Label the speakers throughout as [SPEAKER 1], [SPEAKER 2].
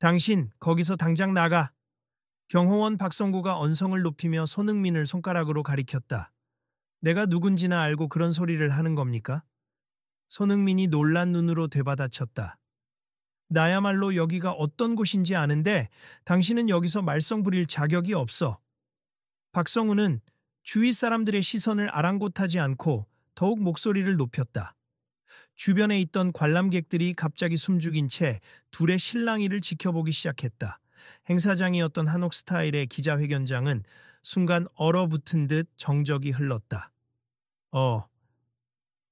[SPEAKER 1] 당신, 거기서 당장 나가. 경호원 박성구가 언성을 높이며 손흥민을 손가락으로 가리켰다. 내가 누군지나 알고 그런 소리를 하는 겁니까? 손흥민이 놀란 눈으로 되받아쳤다. 나야말로 여기가 어떤 곳인지 아는데 당신은 여기서 말썽 부릴 자격이 없어. 박성우는 주위 사람들의 시선을 아랑곳하지 않고 더욱 목소리를 높였다. 주변에 있던 관람객들이 갑자기 숨죽인 채 둘의 실랑이를 지켜보기 시작했다. 행사장이었던 한옥 스타일의 기자회견장은 순간 얼어붙은 듯 정적이 흘렀다.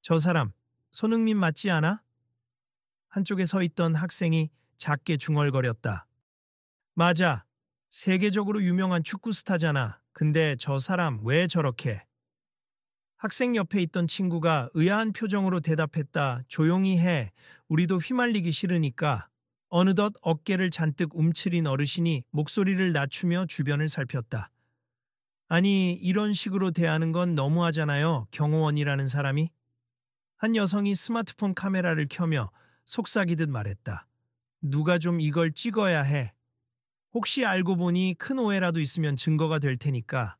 [SPEAKER 1] 저 사람, 손흥민 맞지 않아? 한쪽에 서 있던 학생이 작게 중얼거렸다. 맞아. 세계적으로 유명한 축구 스타잖아. 근데 저 사람 왜 저렇게? 학생 옆에 있던 친구가 의아한 표정으로 대답했다. 조용히 해. 우리도 휘말리기 싫으니까. 어느덧 어깨를 잔뜩 움츠린 어르신이 목소리를 낮추며 주변을 살폈다. 아니, 이런 식으로 대하는 건 너무하잖아요. 경호원이라는 사람이. 한 여성이 스마트폰 카메라를 켜며 속삭이듯 말했다. 누가 좀 이걸 찍어야 해. 혹시 알고 보니 큰 오해라도 있으면 증거가 될 테니까.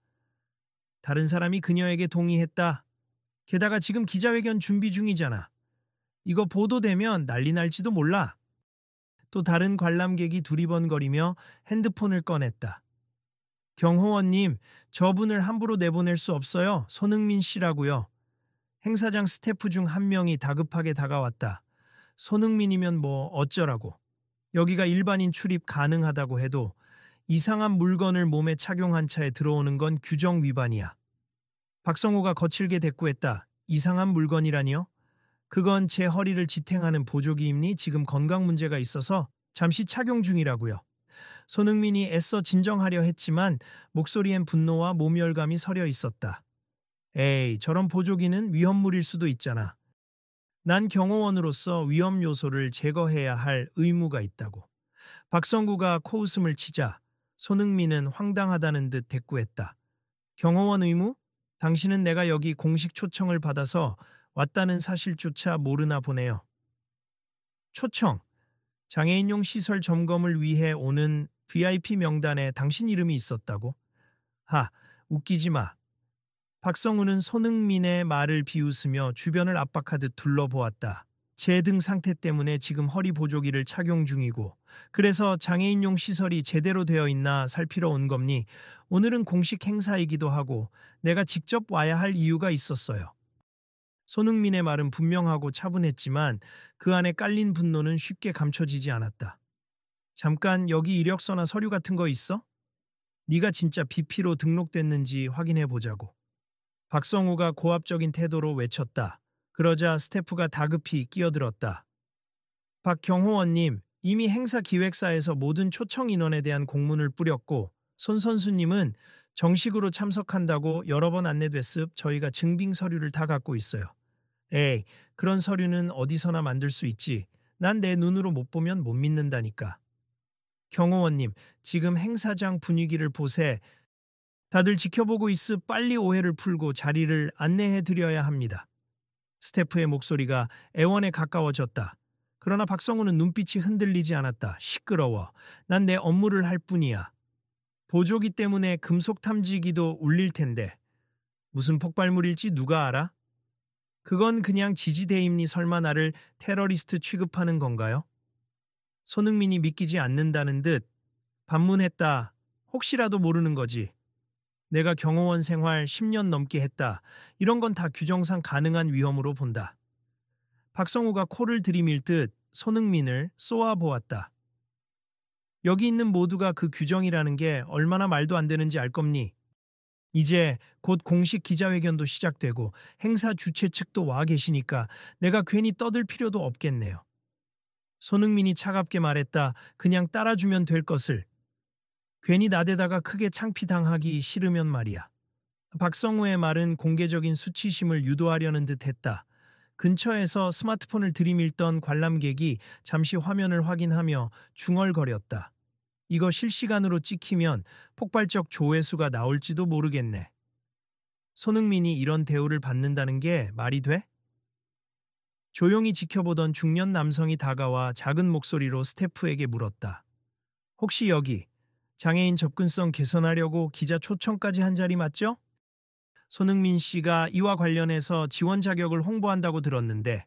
[SPEAKER 1] 다른 사람이 그녀에게 동의했다. 게다가 지금 기자회견 준비 중이잖아. 이거 보도되면 난리 날지도 몰라. 또 다른 관람객이 두리번거리며 핸드폰을 꺼냈다. 경호원님, 저분을 함부로 내보낼 수 없어요. 손흥민 씨라고요. 행사장 스태프 중 한 명이 다급하게 다가왔다. 손흥민이면 뭐 어쩌라고. 여기가 일반인 출입 가능하다고 해도 이상한 물건을 몸에 착용한 차에 들어오는 건 규정 위반이야. 박성호가 거칠게 대꾸했다. 이상한 물건이라니요? 그건 제 허리를 지탱하는 보조기입니 지금 건강 문제가 있어서 잠시 착용 중이라고요. 손흥민이 애써 진정하려 했지만 목소리엔 분노와 모멸감이 서려 있었다. 에이, 저런 보조기는 위험물일 수도 있잖아. 난 경호원으로서 위험 요소를 제거해야 할 의무가 있다고. 박성구가 코웃음을 치자 손흥민은 황당하다는 듯 대꾸했다. 경호원 의무? 당신은 내가 여기 공식 초청을 받아서 왔다는 사실조차 모르나 보네요. 초청. 장애인용 시설 점검을 위해 오는 VIP 명단에 당신 이름이 있었다고? 웃기지 마. 박성우는 손흥민의 말을 비웃으며 주변을 압박하듯 둘러보았다. 제 등 상태 때문에 지금 허리 보조기를 착용 중이고 그래서 장애인용 시설이 제대로 되어 있나 살피러 온 겁니. 오늘은 공식 행사이기도 하고 내가 직접 와야 할 이유가 있었어요. 손흥민의 말은 분명하고 차분했지만 그 안에 깔린 분노는 쉽게 감춰지지 않았다. 잠깐 여기 이력서나 서류 같은 거 있어? 네가 진짜 BP로 등록됐는지 확인해 보자고. 박성우가 고압적인 태도로 외쳤다. 그러자 스태프가 다급히 끼어들었다. 박경호원님, 이미 행사 기획사에서 모든 초청 인원에 대한 공문을 뿌렸고 손 선수님은 정식으로 참석한다고 여러 번 안내됐습. 저희가 증빙 서류를 다 갖고 있어요. 에이, 그런 서류는 어디서나 만들 수 있지. 난 내 눈으로 못 보면 못 믿는다니까. 경호원님, 지금 행사장 분위기를 보세. 다들 지켜보고 있으. 빨리 오해를 풀고 자리를 안내해 드려야 합니다. 스태프의 목소리가 애원에 가까워졌다. 그러나 박성우는 눈빛이 흔들리지 않았다. 시끄러워. 난 내 업무를 할 뿐이야. 보조기 때문에 금속 탐지기도 울릴 텐데. 무슨 폭발물일지 누가 알아? 그건 그냥 지지대입니. 설마 나를 테러리스트 취급하는 건가요? 손흥민이 믿기지 않는다는 듯 반문했다. 혹시라도 모르는 거지. 내가 경호원 생활 10년 넘게 했다. 이런 건 다 규정상 가능한 위험으로 본다. 박성우가 코를 들이밀 듯 손흥민을 쏘아보았다. 여기 있는 모두가 그 규정이라는 게 얼마나 말도 안 되는지 알 겁니? 이제 곧 공식 기자회견도 시작되고 행사 주최 측도 와 계시니까 내가 괜히 떠들 필요도 없겠네요. 손흥민이 차갑게 말했다. 그냥 따라주면 될 것을. 괜히 나대다가 크게 창피당하기 싫으면 말이야. 박성우의 말은 공개적인 수치심을 유도하려는 듯 했다. 근처에서 스마트폰을 들이밀던 관람객이 잠시 화면을 확인하며 중얼거렸다. 이거 실시간으로 찍히면 폭발적 조회수가 나올지도 모르겠네. 손흥민이 이런 대우를 받는다는 게 말이 돼? 조용히 지켜보던 중년 남성이 다가와 작은 목소리로 스태프에게 물었다. 혹시 여기 장애인 접근성 개선하려고 기자 초청까지 한 자리 맞죠? 손흥민 씨가 이와 관련해서 지원 자격을 홍보한다고 들었는데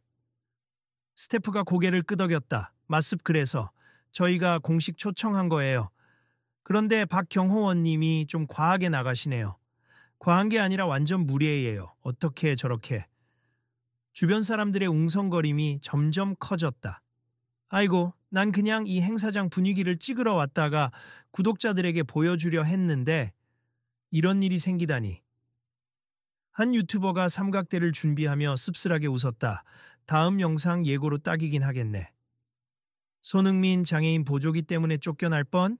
[SPEAKER 1] 스태프가 고개를 끄덕였다. 맞습 그래서 저희가 공식 초청한 거예요. 그런데 박경호원님이 좀 과하게 나가시네요. 과한 게 아니라 완전 무례예요. 어떻게 저렇게. 주변 사람들의 웅성거림이 점점 커졌다. 아이고, 난 그냥 이 행사장 분위기를 찍으러 왔다가 구독자들에게 보여주려 했는데 이런 일이 생기다니. 한 유튜버가 삼각대를 준비하며 씁쓸하게 웃었다. 다음 영상 예고로 딱이긴 하겠네. 손흥민 장애인 보조기 때문에 쫓겨날 뻔?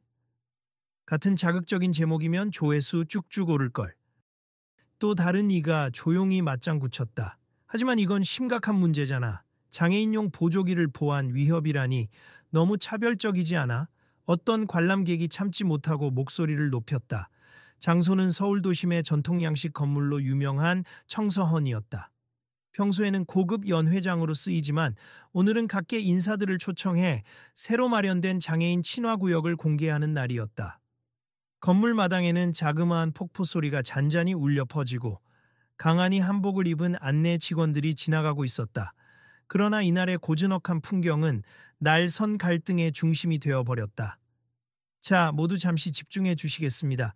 [SPEAKER 1] 같은 자극적인 제목이면 조회수 쭉쭉 오를걸. 또 다른 이가 조용히 맞장 굳혔다. 하지만 이건 심각한 문제잖아. 장애인용 보조기를 보안 위협이라니 너무 차별적이지 않아? 어떤 관람객이 참지 못하고 목소리를 높였다. 장소는 서울 도심의 전통 양식 건물로 유명한 청서헌이었다. 평소에는 고급 연회장으로 쓰이지만 오늘은 각계 인사들을 초청해 새로 마련된 장애인 친화구역을 공개하는 날이었다. 건물 마당에는 자그마한 폭포 소리가 잔잔히 울려 퍼지고 강하니 한복을 입은 안내 직원들이 지나가고 있었다. 그러나 이날의 고즈넉한 풍경은 날선 갈등의 중심이 되어버렸다. 자, 모두 잠시 집중해 주시겠습니다.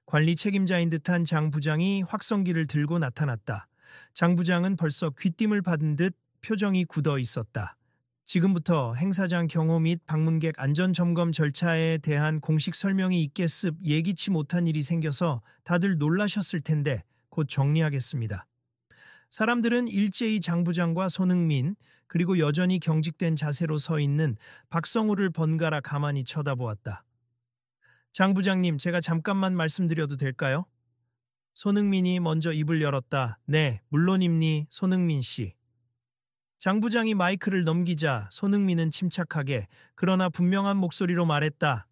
[SPEAKER 1] 관리 책임자인 듯한 장 부장이 확성기를 들고 나타났다. 장 부장은 벌써 귀띔을 받은 듯 표정이 굳어 있었다. 지금부터 행사장 경호 및 방문객 안전 점검 절차에 대한 공식 설명이 있겠습. 예기치 못한 일이 생겨서 다들 놀라셨을 텐데 곧 정리하겠습니다. 사람들은 일제히 장 부장과 손흥민 그리고 여전히 경직된 자세로 서 있는 박성우를 번갈아 가만히 쳐다보았다. 장 부장님, 제가 잠깐만 말씀드려도 될까요? 손흥민이 먼저 입을 열었다. 네, 물론입니, 손흥민 씨. 장 부장이 마이크를 넘기자 손흥민은 침착하게 그러나 분명한 목소리로 말했다.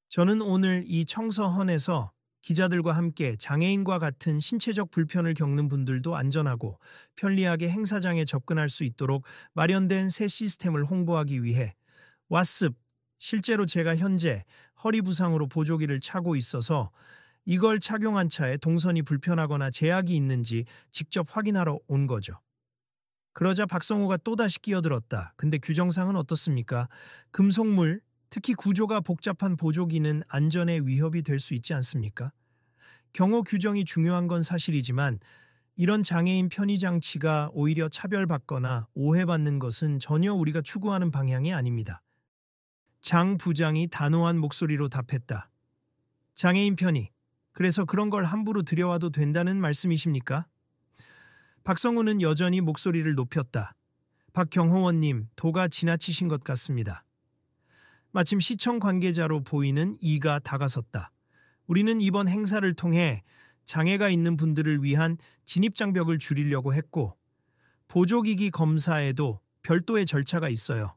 [SPEAKER 1] 저는 오늘 이 청서헌에서 기자들과 함께 장애인과 같은 신체적 불편을 겪는 분들도 안전하고 편리하게 행사장에 접근할 수 있도록 마련된 새 시스템을 홍보하기 위해 왔습. 실제로 제가 현재 허리 부상으로 보조기를 차고 있어서 이걸 착용한 차에 동선이 불편하거나 제약이 있는지 직접 확인하러 온 거죠. 그러자 박성호가 또다시 끼어들었다. 근데 규정상은 어떻습니까? 금속물, 특히 구조가 복잡한 보조기는 안전에 위협이 될 수 있지 않습니까? 경호 규정이 중요한 건 사실이지만 이런 장애인 편의 장치가 오히려 차별받거나 오해받는 것은 전혀 우리가 추구하는 방향이 아닙니다. 장 부장이 단호한 목소리로 답했다. 장애인 편의, 그래서 그런 걸 함부로 들여와도 된다는 말씀이십니까? 박성우는 여전히 목소리를 높였다. 박경호원님, 도가 지나치신 것 같습니다. 마침 시청 관계자로 보이는 이가 다가섰다. 우리는 이번 행사를 통해 장애가 있는 분들을 위한 진입장벽을 줄이려고 했고 보조기기 검사에도 별도의 절차가 있어요.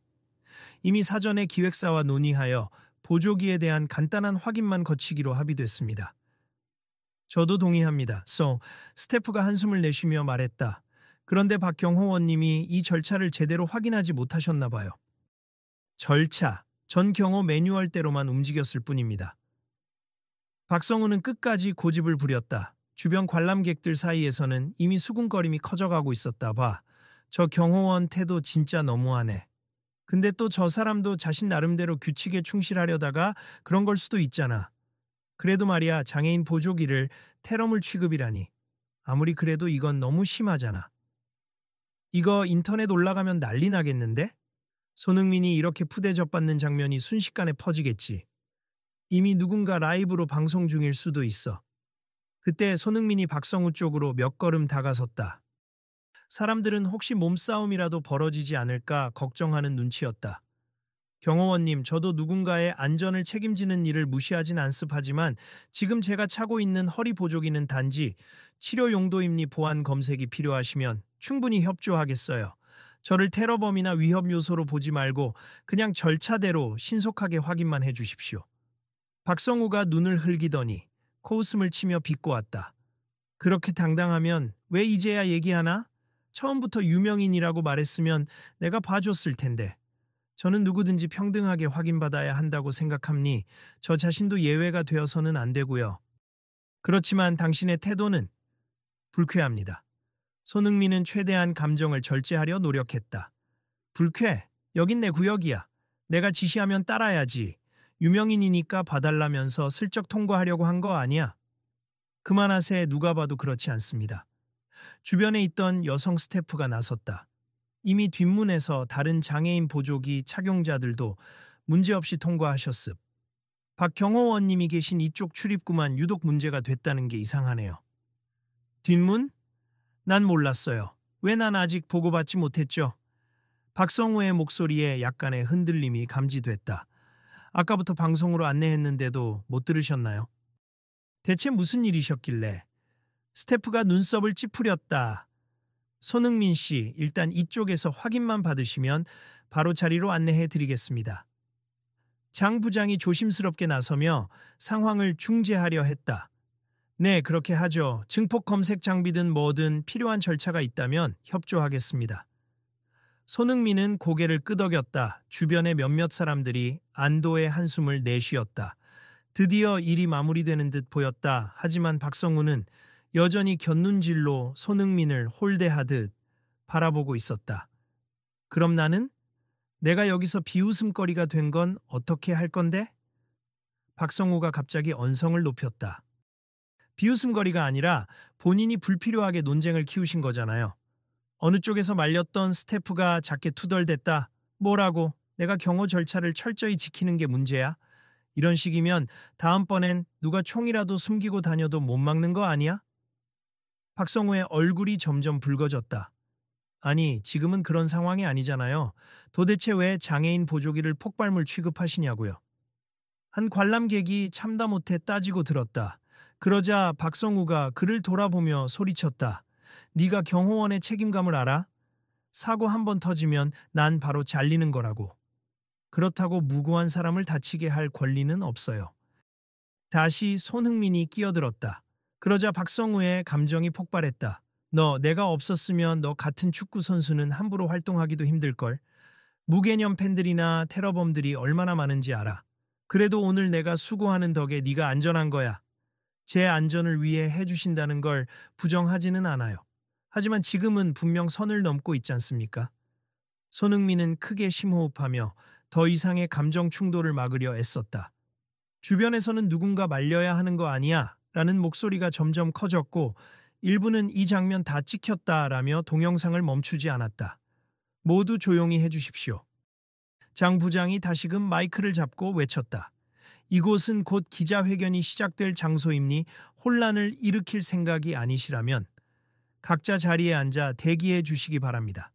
[SPEAKER 1] 이미 사전에 기획사와 논의하여 보조기에 대한 간단한 확인만 거치기로 합의됐습니다. 저도 동의합니다. 스태프가 한숨을 내쉬며 말했다. 그런데 박경호 원님이 이 절차를 제대로 확인하지 못하셨나 봐요. 절차, 전 경호 매뉴얼대로만 움직였을 뿐입니다. 박성우는 끝까지 고집을 부렸다. 주변 관람객들 사이에서는 이미 수군거림이 커져가고 있었다 봐. 저 경호원 태도 진짜 너무하네. 근데 또 저 사람도 자신 나름대로 규칙에 충실하려다가 그런 걸 수도 있잖아. 그래도 말이야, 장애인 보조기를 테러물 취급이라니. 아무리 그래도 이건 너무 심하잖아. 이거 인터넷 올라가면 난리 나겠는데? 손흥민이 이렇게 푸대접받는 장면이 순식간에 퍼지겠지. 이미 누군가 라이브로 방송 중일 수도 있어. 그때 손흥민이 박성우 쪽으로 몇 걸음 다가섰다. 사람들은 혹시 몸싸움이라도 벌어지지 않을까 걱정하는 눈치였다. 경호원님, 저도 누군가의 안전을 책임지는 일을 무시하진 않습하지만 지금 제가 차고 있는 허리 보조기는 단지 치료 용도임니 보안 검색이 필요하시면 충분히 협조하겠어요. 저를 테러범이나 위협 요소로 보지 말고 그냥 절차대로 신속하게 확인만 해 주십시오. 박성우가 눈을 흘기더니 코웃음을 치며 비꼬았다. 그렇게 당당하면 왜 이제야 얘기하나? 처음부터 유명인이라고 말했으면 내가 봐줬을 텐데. 저는 누구든지 평등하게 확인받아야 한다고 생각합니. 저 자신도 예외가 되어서는 안 되고요. 그렇지만 당신의 태도는 불쾌합니다. 손흥민은 최대한 감정을 절제하려 노력했다. 불쾌? 여긴 내 구역이야. 내가 지시하면 따라야지. 유명인이니까 봐달라면서 슬쩍 통과하려고 한 거 아니야. 그만하세. 누가 봐도 그렇지 않습니다. 주변에 있던 여성 스태프가 나섰다. 이미 뒷문에서 다른 장애인 보조기 착용자들도 문제없이 통과하셨습. 박경호원님이 계신 이쪽 출입구만 유독 문제가 됐다는 게 이상하네요. 뒷문? 난 몰랐어요. 왜 난 아직 보고받지 못했죠? 박성우의 목소리에 약간의 흔들림이 감지됐다. 아까부터 방송으로 안내했는데도 못 들으셨나요? 대체 무슨 일이셨길래? 스태프가 눈썹을 찌푸렸다. 손흥민 씨, 일단 이쪽에서 확인만 받으시면 바로 자리로 안내해 드리겠습니다. 장 부장이 조심스럽게 나서며 상황을 중재하려 했다. 네, 그렇게 하죠. 증폭 검색 장비든 뭐든 필요한 절차가 있다면 협조하겠습니다. 손흥민은 고개를 끄덕였다. 주변의 몇몇 사람들이 안도의 한숨을 내쉬었다. 드디어 일이 마무리되는 듯 보였다. 하지만 박성우는 여전히 곁눈질로 손흥민을 홀대하듯 바라보고 있었다. 그럼 나는? 내가 여기서 비웃음거리가 된 건 어떻게 할 건데? 박성우가 갑자기 언성을 높였다. 비웃음거리가 아니라 본인이 불필요하게 논쟁을 키우신 거잖아요. 어느 쪽에서 말렸던 스태프가 작게 투덜댔다. 뭐라고? 내가 경호 절차를 철저히 지키는 게 문제야? 이런 식이면 다음번엔 누가 총이라도 숨기고 다녀도 못 막는 거 아니야? 박성우의 얼굴이 점점 붉어졌다. 아니, 지금은 그런 상황이 아니잖아요. 도대체 왜 장애인 보조기를 폭발물 취급하시냐고요. 한 관람객이 참다 못해 따지고 들었다. 그러자 박성우가 그를 돌아보며 소리쳤다. 네가 경호원의 책임감을 알아? 사고 한 번 터지면 난 바로 잘리는 거라고. 그렇다고 무고한 사람을 다치게 할 권리는 없어요. 다시 손흥민이 끼어들었다. 그러자 박성우의 감정이 폭발했다. 내가 없었으면 너 같은 축구 선수는 함부로 활동하기도 힘들걸. 무개념 팬들이나 테러범들이 얼마나 많은지 알아. 그래도 오늘 내가 수고하는 덕에 네가 안전한 거야. 제 안전을 위해 해주신다는 걸 부정하지는 않아요. 하지만 지금은 분명 선을 넘고 있지 않습니까? 손흥민은 크게 심호흡하며 더 이상의 감정 충돌을 막으려 애썼다. 주변에서는 누군가 말려야 하는 거 아니야 라는 목소리가 점점 커졌고 일부는 이 장면 다 찍혔다라며 동영상을 멈추지 않았다. 모두 조용히 해주십시오. 장 부장이 다시금 마이크를 잡고 외쳤다. 이곳은 곧 기자회견이 시작될 장소입니 혼란을 일으킬 생각이 아니시라면 각자 자리에 앉아 대기해 주시기 바랍니다.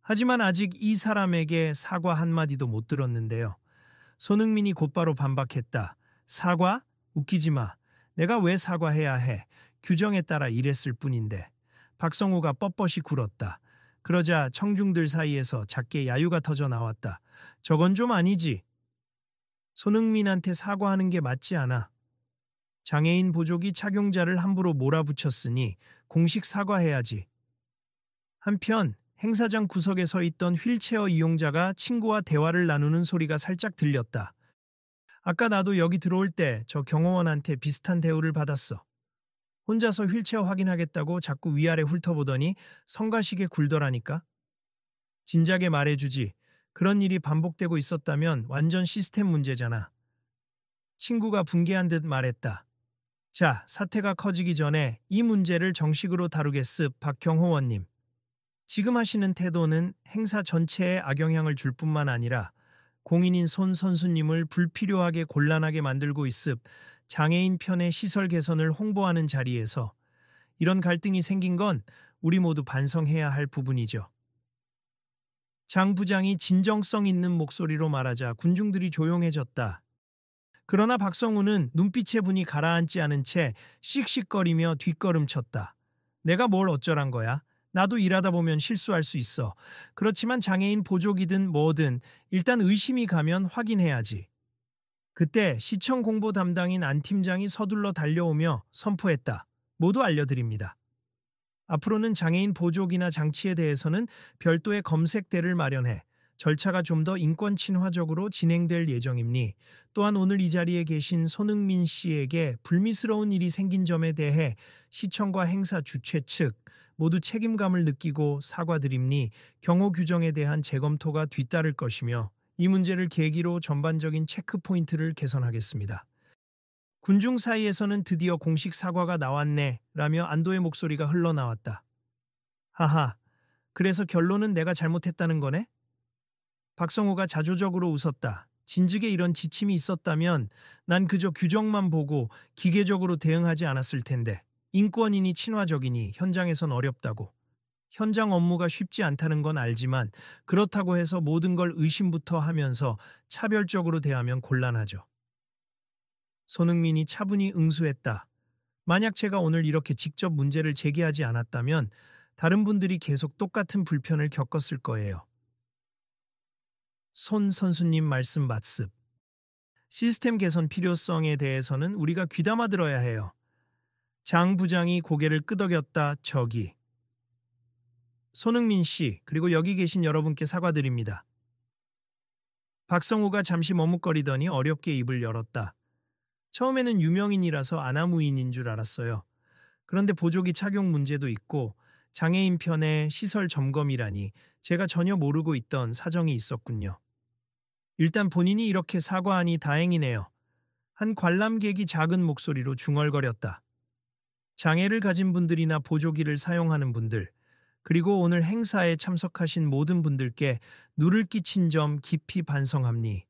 [SPEAKER 1] 하지만 아직 이 사람에게 사과 한마디도 못 들었는데요. 손흥민이 곧바로 반박했다. 사과? 웃기지 마. 내가 왜 사과해야 해. 규정에 따라 일했을 뿐인데. 박성우가 뻣뻣이 굴었다. 그러자 청중들 사이에서 작게 야유가 터져 나왔다. 저건 좀 아니지. 손흥민한테 사과하는 게 맞지 않아. 장애인 보조기 착용자를 함부로 몰아붙였으니 공식 사과해야지. 한편 행사장 구석에 서 있던 휠체어 이용자가 친구와 대화를 나누는 소리가 살짝 들렸다. 아까 나도 여기 들어올 때 저 경호원한테 비슷한 대우를 받았어. 혼자서 휠체어 확인하겠다고 자꾸 위아래 훑어보더니 성가시게 굴더라니까. 진작에 말해주지. 그런 일이 반복되고 있었다면 완전 시스템 문제잖아. 친구가 분개한 듯 말했다. 자, 사태가 커지기 전에 이 문제를 정식으로 다루겠습. 박경호원님. 지금 하시는 태도는 행사 전체에 악영향을 줄 뿐만 아니라 공인인 손 선수님을 불필요하게 곤란하게 만들고 있습. 장애인 편의 시설 개선을 홍보하는 자리에서 이런 갈등이 생긴 건 우리 모두 반성해야 할 부분이죠. 장 부장이 진정성 있는 목소리로 말하자 군중들이 조용해졌다. 그러나 박성우는 눈빛의 분이 가라앉지 않은 채 씩씩거리며 뒷걸음쳤다. 내가 뭘 어쩌란 거야? 나도 일하다 보면 실수할 수 있어. 그렇지만 장애인 보조기든 뭐든 일단 의심이 가면 확인해야지. 그때 시청 공보 담당인 안 팀장이 서둘러 달려오며 선포했다. 모두 알려드립니다. 앞으로는 장애인 보조기나 장치에 대해서는 별도의 검색대를 마련해 절차가 좀 더 인권 친화적으로 진행될 예정입니? 또한 오늘 이 자리에 계신 손흥민 씨에게 불미스러운 일이 생긴 점에 대해 시청과 행사 주최 측 모두 책임감을 느끼고 사과드립니? 경호 규정에 대한 재검토가 뒤따를 것이며 이 문제를 계기로 전반적인 체크 포인트를 개선하겠습니다. 군중 사이에서는 드디어 공식 사과가 나왔네 라며 안도의 목소리가 흘러나왔다. 하하, 그래서 결론은 내가 잘못했다는 거네? 박성호가 자조적으로 웃었다. 진즉에 이런 지침이 있었다면 난 그저 규정만 보고 기계적으로 대응하지 않았을 텐데. 인권이니 친화적이니 현장에선 어렵다고. 현장 업무가 쉽지 않다는 건 알지만 그렇다고 해서 모든 걸 의심부터 하면서 차별적으로 대하면 곤란하죠. 손흥민이 차분히 응수했다. 만약 제가 오늘 이렇게 직접 문제를 제기하지 않았다면 다른 분들이 계속 똑같은 불편을 겪었을 거예요. 손 선수님 말씀 맞습. 시스템 개선 필요성에 대해서는 우리가 귀담아 들어야 해요. 장 부장이 고개를 끄덕였다. 저기. 손흥민 씨, 그리고 여기 계신 여러분께 사과드립니다. 박성우가 잠시 머뭇거리더니 어렵게 입을 열었다. 처음에는 유명인이라서 아나무인인 줄 알았어요. 그런데 보조기 착용 문제도 있고 장애인 편의 시설 점검이라니 제가 전혀 모르고 있던 사정이 있었군요. 일단 본인이 이렇게 사과하니 다행이네요. 한 관람객이 작은 목소리로 중얼거렸다. 장애를 가진 분들이나 보조기를 사용하는 분들, 그리고 오늘 행사에 참석하신 모든 분들께 누를 끼친 점 깊이 반성합니.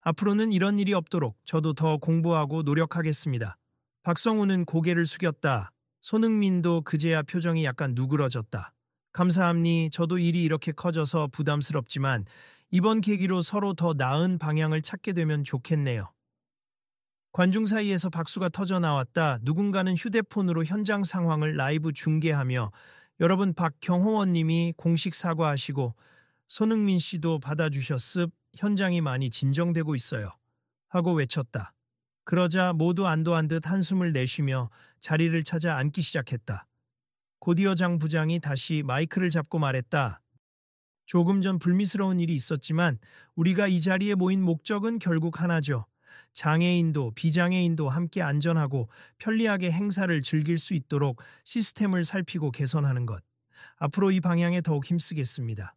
[SPEAKER 1] 앞으로는 이런 일이 없도록 저도 더 공부하고 노력하겠습니다. 박성우는 고개를 숙였다. 손흥민도 그제야 표정이 약간 누그러졌다. 감사합니. 저도 일이 이렇게 커져서 부담스럽지만 이번 계기로 서로 더 나은 방향을 찾게 되면 좋겠네요. 관중 사이에서 박수가 터져 나왔다. 누군가는 휴대폰으로 현장 상황을 라이브 중계하며 여러분 박경호원님이 공식 사과하시고 손흥민 씨도 받아주셨습. 현장이 많이 진정되고 있어요. 하고 외쳤다. 그러자 모두 안도한 듯 한숨을 내쉬며 자리를 찾아 앉기 시작했다. 곧이어 장 부장이 다시 마이크를 잡고 말했다. 조금 전 불미스러운 일이 있었지만 우리가 이 자리에 모인 목적은 결국 하나죠. 장애인도 비장애인도 함께 안전하고 편리하게 행사를 즐길 수 있도록 시스템을 살피고 개선하는 것. 앞으로 이 방향에 더욱 힘쓰겠습니다.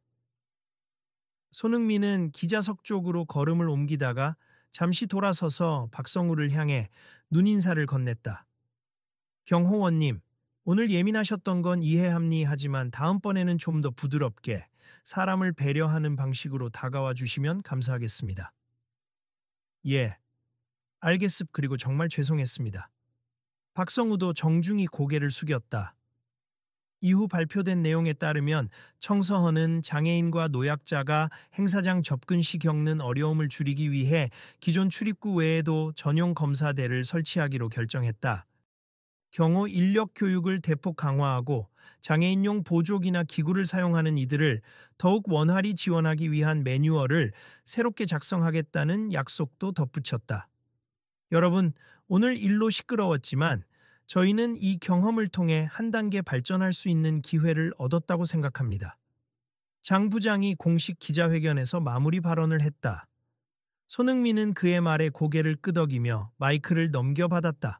[SPEAKER 1] 손흥민은 기자석 쪽으로 걸음을 옮기다가 잠시 돌아서서 박성우를 향해 눈인사를 건넸다. 경호원님, 오늘 예민하셨던 건 이해합니 하지만 다음번에는 좀 더 부드럽게 사람을 배려하는 방식으로 다가와 주시면 감사하겠습니다. 예, 알겠습. 그리고 정말 죄송했습니다. 박성우도 정중히 고개를 숙였다. 이후 발표된 내용에 따르면 청서헌은 장애인과 노약자가 행사장 접근 시 겪는 어려움을 줄이기 위해 기존 출입구 외에도 전용 검사대를 설치하기로 결정했다. 경호 인력 교육을 대폭 강화하고 장애인용 보조기나 기구를 사용하는 이들을 더욱 원활히 지원하기 위한 매뉴얼을 새롭게 작성하겠다는 약속도 덧붙였다. 여러분, 오늘 일로 시끄러웠지만 저희는 이 경험을 통해 한 단계 발전할 수 있는 기회를 얻었다고 생각합니다. 장 부장이 공식 기자회견에서 마무리 발언을 했다. 손흥민은 그의 말에 고개를 끄덕이며 마이크를 넘겨받았다.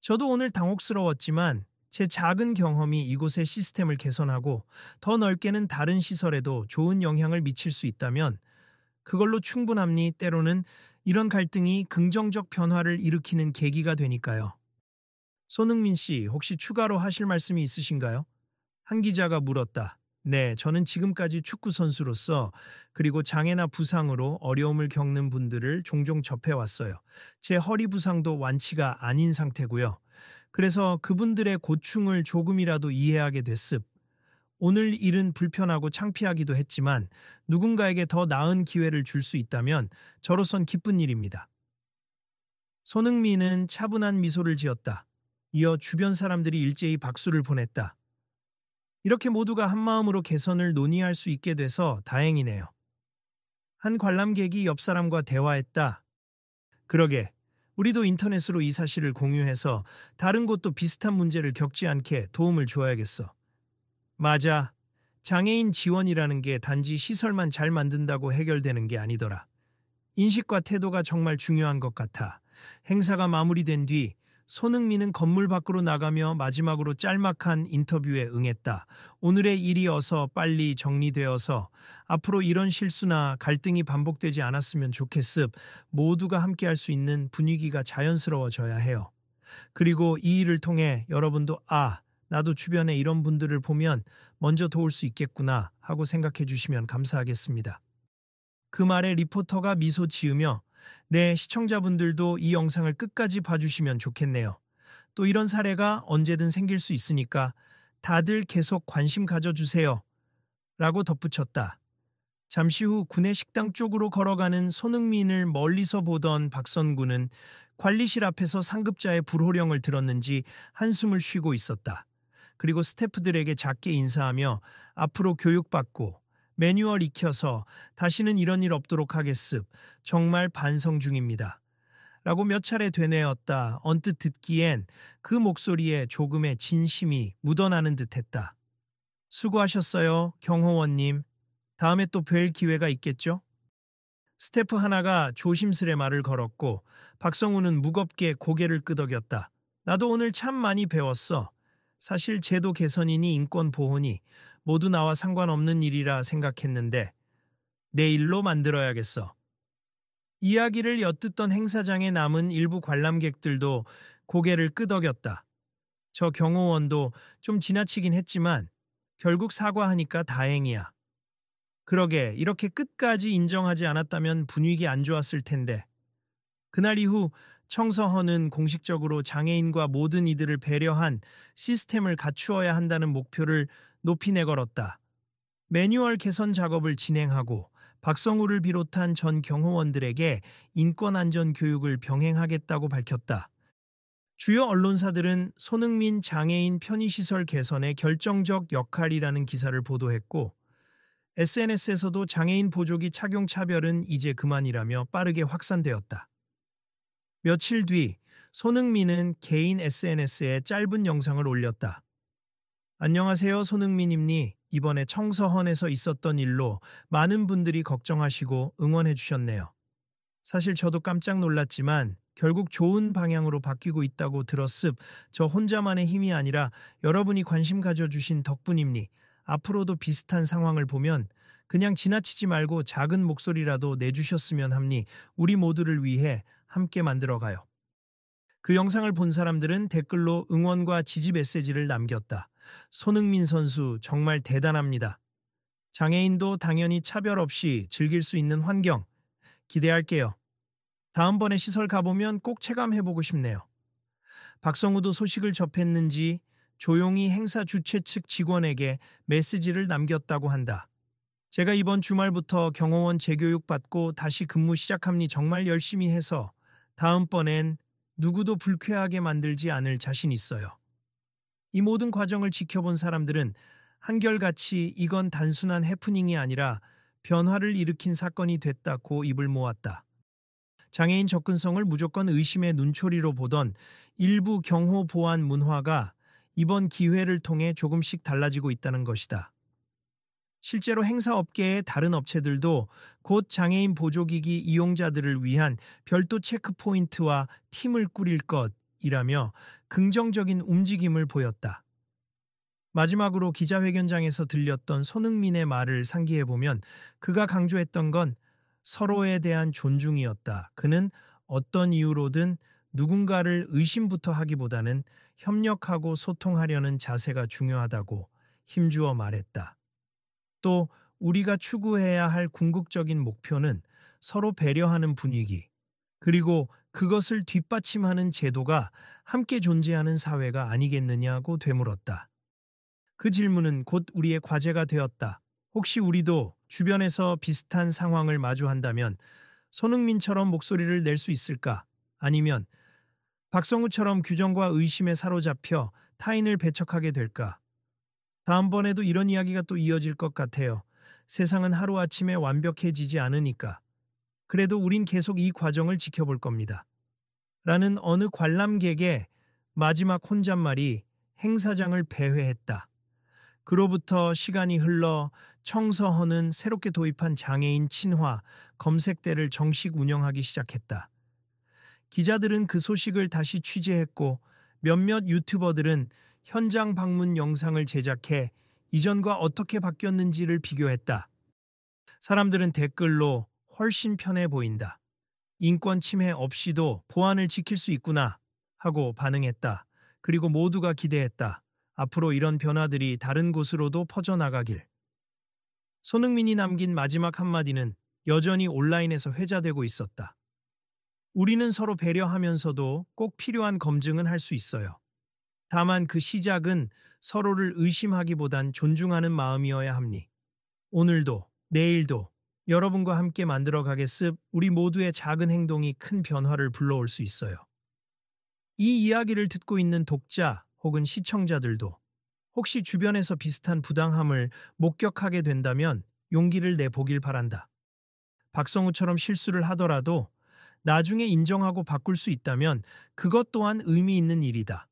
[SPEAKER 1] 저도 오늘 당혹스러웠지만 제 작은 경험이 이곳의 시스템을 개선하고 더 넓게는 다른 시설에도 좋은 영향을 미칠 수 있다면 그걸로 충분합니. 때로는 이런 갈등이 긍정적 변화를 일으키는 계기가 되니까요. 손흥민 씨, 혹시 추가로 하실 말씀이 있으신가요? 한 기자가 물었다. 네, 저는 지금까지 축구 선수로서 그리고 장애나 부상으로 어려움을 겪는 분들을 종종 접해왔어요. 제 허리 부상도 완치가 아닌 상태고요. 그래서 그분들의 고충을 조금이라도 이해하게 됐습. 오늘 일은 불편하고 창피하기도 했지만 누군가에게 더 나은 기회를 줄 수 있다면 저로선 기쁜 일입니다. 손흥민은 차분한 미소를 지었다. 이어 주변 사람들이 일제히 박수를 보냈다. 이렇게 모두가 한마음으로 개선을 논의할 수 있게 돼서 다행이네요. 한 관람객이 옆 사람과 대화했다. 그러게, 우리도 인터넷으로 이 사실을 공유해서 다른 곳도 비슷한 문제를 겪지 않게 도움을 줘야겠어. 맞아. 장애인 지원이라는 게 단지 시설만 잘 만든다고 해결되는 게 아니더라. 인식과 태도가 정말 중요한 것 같아. 행사가 마무리된 뒤 손흥민은 건물 밖으로 나가며 마지막으로 짤막한 인터뷰에 응했다. 오늘의 일이 어서 빨리 정리되어서 앞으로 이런 실수나 갈등이 반복되지 않았으면 좋겠습. 모두가 함께할 수 있는 분위기가 자연스러워져야 해요. 그리고 이 일을 통해 여러분도 나도 주변에 이런 분들을 보면 먼저 도울 수 있겠구나 하고 생각해 주시면 감사하겠습니다. 그 말에 리포터가 미소 지으며 네, 시청자분들도 이 영상을 끝까지 봐주시면 좋겠네요. 또 이런 사례가 언제든 생길 수 있으니까 다들 계속 관심 가져주세요. 라고 덧붙였다. 잠시 후 구내 식당 쪽으로 걸어가는 손흥민을 멀리서 보던 박선구는 관리실 앞에서 상급자의 불호령을 들었는지 한숨을 쉬고 있었다. 그리고 스태프들에게 작게 인사하며 앞으로 교육받고 매뉴얼 익혀서 다시는 이런 일 없도록 하겠습. 정말 반성 중입니다. 라고 몇 차례 되뇌었다. 언뜻 듣기엔 그 목소리에 조금의 진심이 묻어나는 듯했다. 수고하셨어요, 경호원님. 다음에 또 뵐 기회가 있겠죠? 스태프 하나가 조심스레 말을 걸었고 박성우는 무겁게 고개를 끄덕였다. 나도 오늘 참 많이 배웠어. 사실 제도 개선이니 인권 보호니 모두 나와 상관없는 일이라 생각했는데 내 일로 만들어야겠어. 이야기를 엿듣던 행사장에 남은 일부 관람객들도 고개를 끄덕였다. 저 경호원도 좀 지나치긴 했지만 결국 사과하니까 다행이야. 그러게 이렇게 끝까지 인정하지 않았다면 분위기 안 좋았을 텐데. 그날 이후 청서헌은 공식적으로 장애인과 모든 이들을 배려한 시스템을 갖추어야 한다는 목표를 높이 내걸었다. 매뉴얼 개선 작업을 진행하고 박성우를 비롯한 전 경호원들에게 인권안전 교육을 병행하겠다고 밝혔다. 주요 언론사들은 손흥민 장애인 편의시설 개선의 결정적 역할이라는 기사를 보도했고 SNS에서도 장애인 보조기 착용 차별은 이제 그만이라며 빠르게 확산되었다. 며칠 뒤 손흥민은 개인 SNS에 짧은 영상을 올렸다. 안녕하세요, 손흥민입니. 이번에 청서헌에서 있었던 일로 많은 분들이 걱정하시고 응원해 주셨네요. 사실 저도 깜짝 놀랐지만 결국 좋은 방향으로 바뀌고 있다고 들었습. 저 혼자만의 힘이 아니라 여러분이 관심 가져주신 덕분입니. 앞으로도 비슷한 상황을 보면 그냥 지나치지 말고 작은 목소리라도 내주셨으면 합니. 우리 모두를 위해 함께 만들어가요. 그 영상을 본 사람들은 댓글로 응원과 지지 메시지를 남겼다. 손흥민 선수 정말 대단합니다. 장애인도 당연히 차별 없이 즐길 수 있는 환경 기대할게요. 다음번에 시설 가보면 꼭 체감해보고 싶네요. 박성우도 소식을 접했는지 조용히 행사 주최 측 직원에게 메시지를 남겼다고 한다. 제가 이번 주말부터 경호원 재교육 받고 다시 근무 시작합니. 정말 열심히 해서 다음번엔 누구도 불쾌하게 만들지 않을 자신 있어요. 이 모든 과정을 지켜본 사람들은 한결같이 이건 단순한 해프닝이 아니라 변화를 일으킨 사건이 됐다고 입을 모았다. 장애인 접근성을 무조건 의심의 눈초리로 보던 일부 경호 보안 문화가 이번 기회를 통해 조금씩 달라지고 있다는 것이다. 실제로 행사업계의 다른 업체들도 곧 장애인 보조기기 이용자들을 위한 별도 체크포인트와 팀을 꾸릴 것이라며 긍정적인 움직임을 보였다. 마지막으로 기자회견장에서 들렸던 손흥민의 말을 상기해보면 그가 강조했던 건 서로에 대한 존중이었다. 그는 어떤 이유로든 누군가를 의심부터 하기보다는 협력하고 소통하려는 자세가 중요하다고 힘주어 말했다. 또 우리가 추구해야 할 궁극적인 목표는 서로 배려하는 분위기, 그리고 그것을 뒷받침하는 제도가 함께 존재하는 사회가 아니겠느냐고 되물었다. 그 질문은 곧 우리의 과제가 되었다. 혹시 우리도 주변에서 비슷한 상황을 마주한다면 손흥민처럼 목소리를 낼 수 있을까? 아니면 박성우처럼 규정과 의심에 사로잡혀 타인을 배척하게 될까? 다음번에도 이런 이야기가 또 이어질 것 같아요. 세상은 하루아침에 완벽해지지 않으니까. 그래도 우린 계속 이 과정을 지켜볼 겁니다. 라는 어느 관람객의 마지막 혼잣말이 행사장을 배회했다. 그로부터 시간이 흘러 청서헌은 새롭게 도입한 장애인 친화 검색대를 정식 운영하기 시작했다. 기자들은 그 소식을 다시 취재했고 몇몇 유튜버들은 현장 방문 영상을 제작해 이전과 어떻게 바뀌었는지를 비교했다. 사람들은 댓글로 훨씬 편해 보인다. 인권 침해 없이도 보안을 지킬 수 있구나 하고 반응했다. 그리고 모두가 기대했다. 앞으로 이런 변화들이 다른 곳으로도 퍼져나가길. 손흥민이 남긴 마지막 한마디는 여전히 온라인에서 회자되고 있었다. 우리는 서로 배려하면서도 꼭 필요한 검증은 할 수 있어요. 다만 그 시작은 서로를 의심하기보단 존중하는 마음이어야 합니. 오늘도, 내일도 여러분과 함께 만들어가겠습. 우리 모두의 작은 행동이 큰 변화를 불러올 수 있어요. 이 이야기를 듣고 있는 독자 혹은 시청자들도 혹시 주변에서 비슷한 부당함을 목격하게 된다면 용기를 내보길 바란다. 박성우처럼 실수를 하더라도 나중에 인정하고 바꿀 수 있다면 그것 또한 의미 있는 일이다.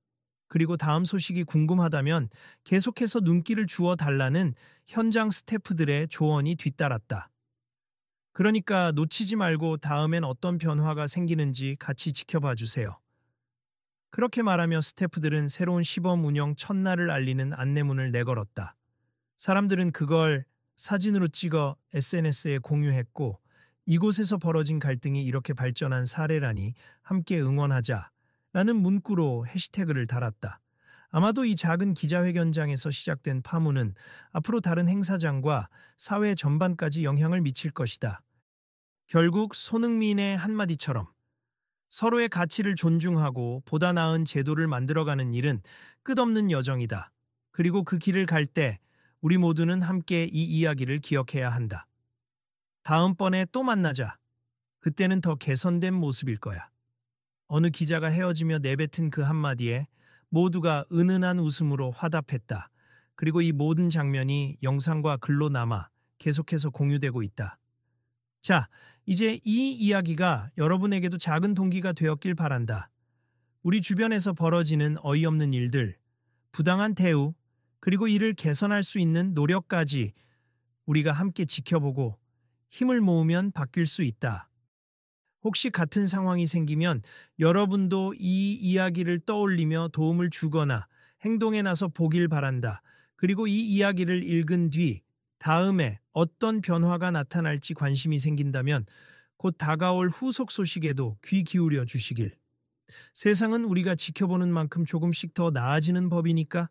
[SPEAKER 1] 그리고 다음 소식이 궁금하다면 계속해서 눈길을 주어 달라는 현장 스태프들의 조언이 뒤따랐다. 그러니까 놓치지 말고 다음엔 어떤 변화가 생기는지 같이 지켜봐 주세요. 그렇게 말하며 스태프들은 새로운 시범 운영 첫날을 알리는 안내문을 내걸었다. 사람들은 그걸 사진으로 찍어 SNS에 공유했고 이곳에서 벌어진 갈등이 이렇게 발전한 사례라니 함께 응원하자 라는 문구로 해시태그를 달았다. 아마도 이 작은 기자회견장에서 시작된 파문은 앞으로 다른 행사장과 사회 전반까지 영향을 미칠 것이다. 결국 손흥민의 한마디처럼 서로의 가치를 존중하고 보다 나은 제도를 만들어가는 일은 끝없는 여정이다. 그리고 그 길을 갈 때 우리 모두는 함께 이 이야기를 기억해야 한다. 다음번에 또 만나자. 그때는 더 개선된 모습일 거야. 어느 기자가 헤어지며 내뱉은 그 한마디에 모두가 은은한 웃음으로 화답했다. 그리고 이 모든 장면이 영상과 글로 남아 계속해서 공유되고 있다. 자, 이제 이 이야기가 여러분에게도 작은 동기가 되었길 바란다. 우리 주변에서 벌어지는 어이없는 일들, 부당한 대우, 그리고 이를 개선할 수 있는 노력까지 우리가 함께 지켜보고 힘을 모으면 바뀔 수 있다. 혹시 같은 상황이 생기면 여러분도 이 이야기를 떠올리며 도움을 주거나 행동에 나서 보길 바란다. 그리고 이 이야기를 읽은 뒤 다음에 어떤 변화가 나타날지 관심이 생긴다면 곧 다가올 후속 소식에도 귀 기울여 주시길. 세상은 우리가 지켜보는 만큼 조금씩 더 나아지는 법이니까